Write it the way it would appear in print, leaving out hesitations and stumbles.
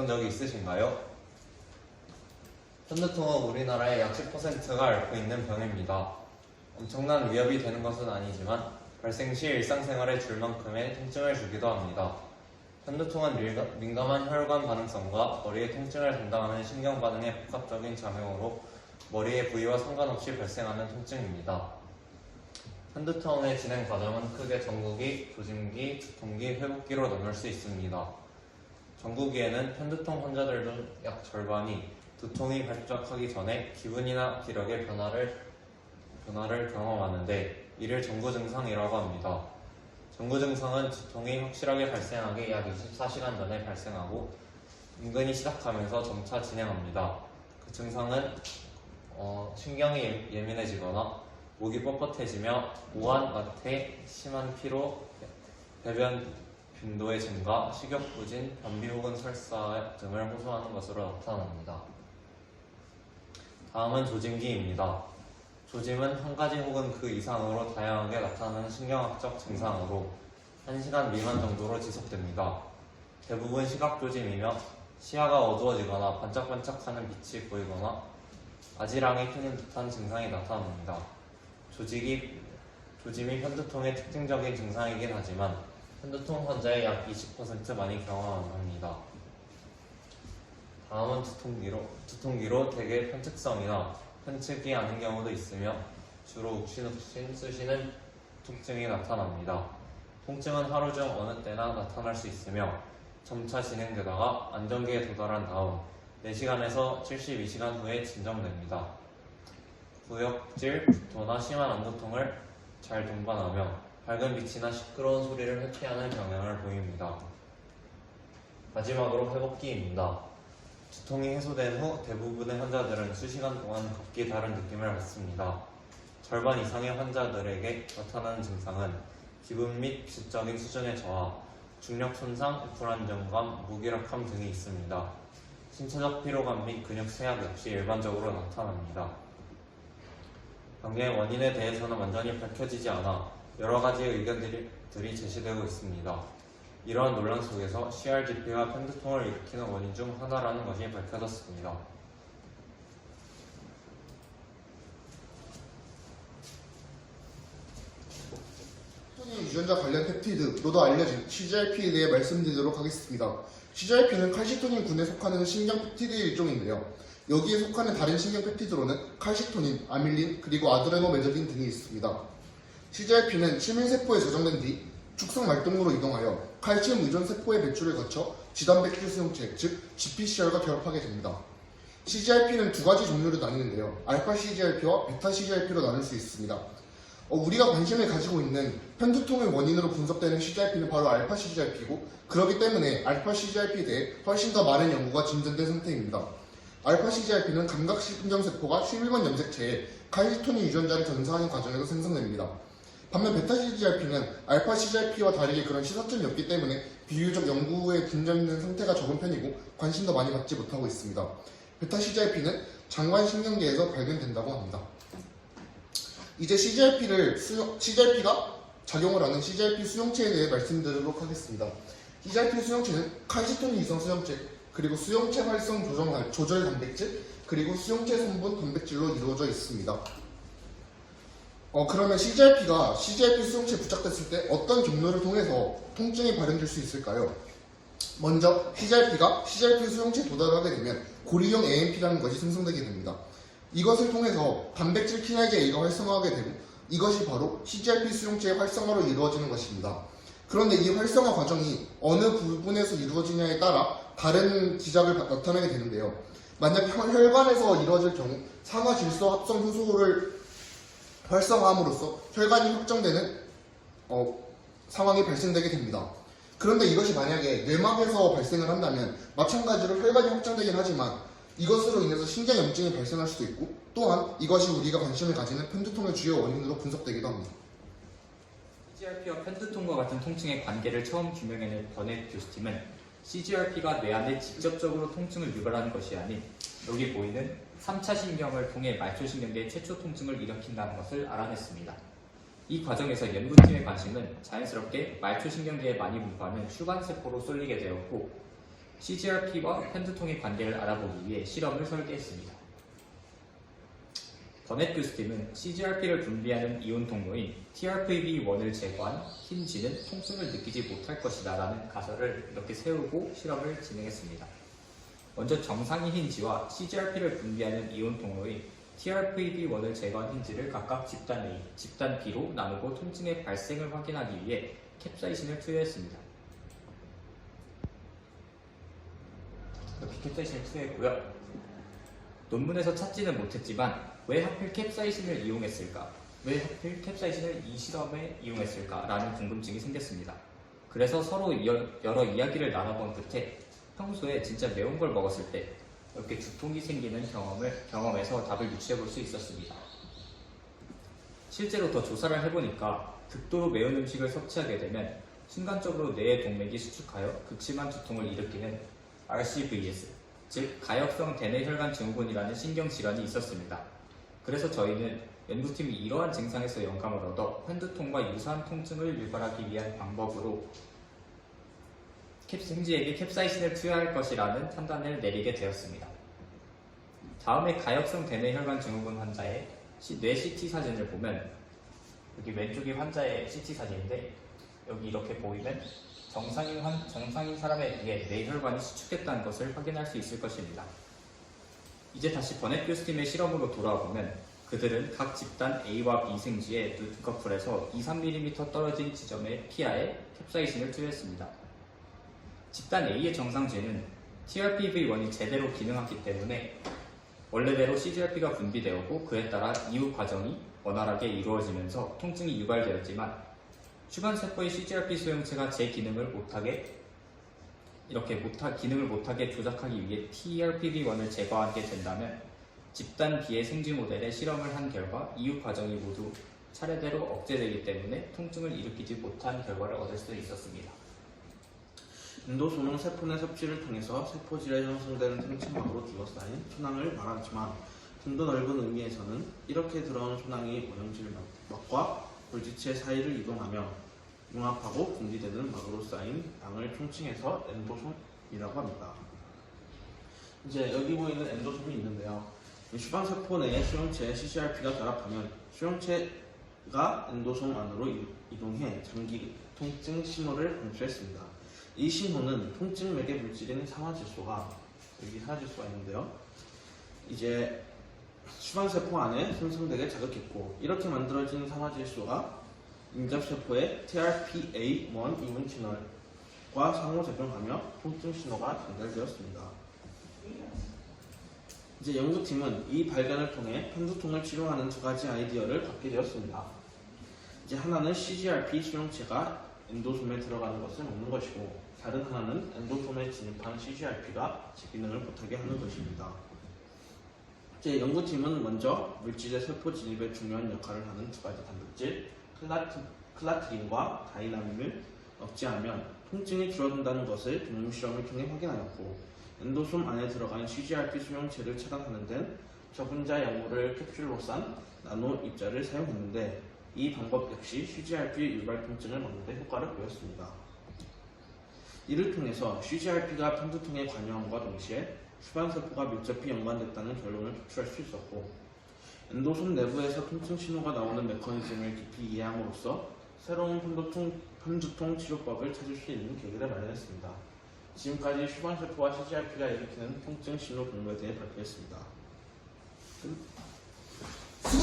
겪은 적이 있으신가요? 편두통은 우리나라의 약 10%가 앓고 있는 병입니다. 엄청난 위협이 되는 것은 아니지만 발생 시 일상생활에 줄 만큼의 통증을 주기도 합니다. 편두통은 민감한 혈관 반응성과 머리의 통증을 담당하는 신경 반응의 복합적인 작용으로 머리의 부위와 상관없이 발생하는 통증입니다. 편두통의 진행 과정은 크게 정국기, 조짐기, 두통기, 회복기로 나눌 수 있습니다. 정국기에는 편두통 환자들 중 약 절반이 두통이 발작하기 전에 기분이나 기력의 변화를 경험하는데 이를 정구 증상이라고 합니다. 정구 증상은 두통이 확실하게 발생하기 약 24시간 전에 발생하고 은근히 시작하면서 점차 진행합니다. 그 증상은 신경이 예민해지거나 목이 뻣뻣해지며 오한, 나태, 심한 피로, 배변 빈도의 증가, 식욕부진, 변비 혹은 설사 등을 호소하는 것으로 나타납니다. 다음은 조짐기입니다. 조짐은 한 가지 혹은 그 이상으로 다양하게 나타나는 신경학적 증상으로 1시간 미만 정도로 지속됩니다. 대부분 시각조짐이며 시야가 어두워지거나 반짝반짝하는 빛이 보이거나 아지랑이 피는 듯한 증상이 나타납니다. 조짐이 편두통의 특징적인 증상이긴 하지만 편두통 환자의 약 20% 많이 경험합니다. 다음은 두통기로 대개 편측성이나 편측이 아닌 경우도 있으며 주로 욱신욱신 쑤시는 통증이 나타납니다. 통증은 하루 중 어느 때나 나타날 수 있으며 점차 진행되다가 안정기에 도달한 다음 4시간에서 72시간 후에 진정됩니다. 구역질, 구토나 심한 안구통을 잘 동반하며 밝은 빛이나 시끄러운 소리를 회피하는 경향을 보입니다. 마지막으로 회복기입니다. 두통이 해소된 후 대부분의 환자들은 수시간 동안 각기 다른 느낌을 받습니다. 절반 이상의 환자들에게 나타나는 증상은 기분 및 지적인 수준의 저하, 중력 손상, 불안정감, 무기력함 등이 있습니다. 신체적 피로감 및 근육 쇠약 역시 일반적으로 나타납니다. 병의 원인에 대해서는 완전히 밝혀지지 않아 여러 가지의 의견들이 제시되고 있습니다. 이러한 논란 속에서 CRGP가 편두통을 일으키는 원인 중 하나라는 것이 밝혀졌습니다. 편두통 유전자 관련 펩티드로도 알려진 CGRP에 대해 말씀드리도록 하겠습니다. CGRP는 칼시토닌 군에 속하는 신경 펩티드의 일종인데요. 여기에 속하는 다른 신경 펩티드로는 칼시토닌, 아밀린, 그리고 아드레노메들린 등이 있습니다. CGRP는 치밀세포에 저장된 뒤 축성 말동으로 이동하여 칼슘 의존 세포의 배출을 거쳐 지단백질 수용체, 즉 GPCR과 결합하게 됩니다. CGRP는 두 가지 종류로 나뉘는데요. 알파 CGRP와 베타 CGRP로 나눌 수 있습니다. 우리가 관심을 가지고 있는 편두통의 원인으로 분석되는 CGRP는 바로 알파 CGRP고 그렇기 때문에 알파 CGRP에 대해 훨씬 더 많은 연구가 진전된 상태입니다. 알파 CGRP는 감각신경세포가 11번 염색체에 칼시토닌 유전자를 전사하는 과정에서 생성됩니다. 반면 베타 CGRP는 알파 CGRP와 다르게 그런 시사점이 없기 때문에 비교적 연구에 진전된 상태가 적은 편이고 관심도 많이 받지 못하고 있습니다. 베타 CGRP는 장관신경계에서 발견된다고 합니다. 이제 CGRP가 작용을 하는 CGRP 수용체에 대해 말씀드리도록 하겠습니다. CGRP 수용체는 칼시토닌 이성 수용체, 그리고 수용체 활성 조절 단백질, 그리고 수용체 성분 단백질로 이루어져 있습니다. 그러면 CGRP 수용체에 부착됐을 때 어떤 경로를 통해서 통증이 발현될 수 있을까요? 먼저 CGRP가 CGRP 수용체에 도달하게 되면 고리형 AMP라는 것이 생성되게 됩니다. 이것을 통해서 단백질 키나이제 A가 활성화하게 되고 이것이 바로 CGRP 수용체의 활성화로 이루어지는 것입니다. 그런데 이 활성화 과정이 어느 부분에서 이루어지냐에 따라 다른 기작을 나타내게 되는데요. 만약 혈관에서 이루어질 경우 산화질소 합성 효소를 활성화함으로써 혈관이 확정되는 상황이 발생되게 됩니다. 그런데 이것이 만약에 뇌막에서 발생을 한다면 마찬가지로 혈관이 확장되긴 하지만 이것으로 인해서 신경염증이 발생할 수도 있고 또한 이것이 우리가 관심을 가지는 편두통의 주요 원인으로 분석되기도 합니다. CGRP와 편두통과 같은 통증의 관계를 처음 규명해낸 버넷 교수팀은 CGRP가 뇌 안에 직접적으로 통증을 유발하는 것이 아닌 여기 보이는 3차 신경을 통해 말초신경계의 최초 통증을 일으킨다는 것을 알아냈습니다. 이 과정에서 연구팀의 관심은 자연스럽게 말초신경계에 많이 분포하는 슈간세포로 쏠리게 되었고 CGRP와 펜두통의 관계를 알아보기 위해 실험을 설계했습니다. 버넷 교수팀은 CGRP를 분비하는 이온 통로인 TRPV1을 제거한 흰 쥐는 통증을 느끼지 못할 것이다 라는 가설을 이렇게 세우고 실험을 진행했습니다. 먼저 정상인 흰 쥐와 CGRP를 분비하는 이온 통로인 TRPV1을 제거한 흰 쥐를 각각 집단 A, 집단 B로 나누고 통증의 발생을 확인하기 위해 캡사이신을 투여했습니다. 이렇게 캡사이신을 투여했고요. 논문에서 찾지는 못했지만 왜 하필 캡사이신을 이용했을까? 왜 하필 캡사이신을 이 실험에 이용했을까? 라는 궁금증이 생겼습니다. 그래서 서로 여러 이야기를 나눠본 끝에 평소에 진짜 매운 걸 먹었을 때 이렇게 두통이 생기는 경험에서 답을 유추해볼 수 있었습니다. 실제로 더 조사를 해보니까 극도로 매운 음식을 섭취하게 되면 순간적으로 뇌의 동맥이 수축하여 극심한 두통을 일으키는 RCVS, 즉 가역성 대뇌혈관 증후군이라는 신경질환이 있었습니다. 그래서 저희는 연구팀이 이러한 증상에서 영감을 얻어 펜두통과 유사한 통증을 유발하기 위한 방법으로 생쥐에게 캡사이신을 투여할 것이라는 판단을 내리게 되었습니다. 다음에 가역성 대뇌혈관 증후군 환자의 뇌 CT 사진을 보면 여기 왼쪽이 환자의 CT 사진인데 여기 이렇게 보이면 정상인 사람에 의해 뇌혈관이 수축했다는 것을 확인할 수 있을 것입니다. 이제 다시 버넷 교수팀의 실험으로 돌아오면 그들은 각 집단 A와 B 생쥐의 눈꺼풀에서 2-3mm 떨어진 지점의 피하에 캡사이신을 투여했습니다. 집단 A의 정상쥐는 TRPV1이 제대로 기능하기 때문에 원래대로 CGRP가 분비되었고 그에 따라 이후 과정이 원활하게 이루어지면서 통증이 유발되었지만 주변세포의 CGRP 수용체가 제 기능을 못하게 조작하기 위해 TRPV1을 제거하게 된다면 집단 B의 생쥐 모델에 실험을 한 결과 이후 과정이 모두 차례대로 억제되기 때문에 통증을 일으키지 못한 결과를 얻을 수 있었습니다. 엔도솜은 세포 내 섭취를 통해서 세포질에 형성되는 탱층막으로 둘러싸인 초낭을 말하지만 좀 더 넓은 의미에서는 이렇게 들어온 초낭이 오염질막과 골지체 사이를 이동하며 융합하고 분리되는 막으로 쌓인 양을 총칭해서 엔도솜이라고 합니다. 이제 여기 보이는 엔도솜이 있는데요. 슈방세포 내의 수용체에 CGRP가 결합하면 수용체가 엔도솜 안으로 이동해 장기 통증 신호를 방출했습니다. 이 신호는 통증 매개 물질인 상화질소가 여기 상화질소가 있는데요. 이제 수방세포 안에 생성되게 자극했고 이렇게 만들어진 상화질소가 인접세포의 TRPA1 이온 채널과 상호작용하며 통증 신호가 전달되었습니다. 이제 연구팀은 이 발견을 통해 펜두통을 치료하는 두 가지 아이디어를 갖게 되었습니다. 이제 하나는 CGRP 수용체가 엔도솜에 들어가는 것을 막는 것이고 다른 하나는 엔도솜에 진입한 CGRP가 제 기능을 못하게 하는 것입니다. 이제 연구팀은 먼저 물질의 세포 진입에 중요한 역할을 하는 두 가지 단백질 클라트린과 다이나민을 억제하면 통증이 줄어든다는 것을 동물 실험을 통해 확인하였고 엔도솜 안에 들어간 CGRP 수용체를 차단하는 데는 저분자 약물을 캡슐로 싼 나노 입자를 사용했는데 이 방법 역시 CGRP 유발 통증을 막는 데 효과를 보였습니다. 이를 통해서 CGRP가 펜두통에 관여함과 동시에 수반세포가 밀접히 연관됐다는 결론을 도출할 수 있었고 엔도솜 내부에서 통증 신호가 나오는 메커니즘을 깊이 이해함으로써 새로운 펜두통 치료법을 찾을 수 있는 계기를 마련했습니다. 지금까지 수반세포와 CGRP가 일으키는 통증 신호 공부에 대해 발표했습니다.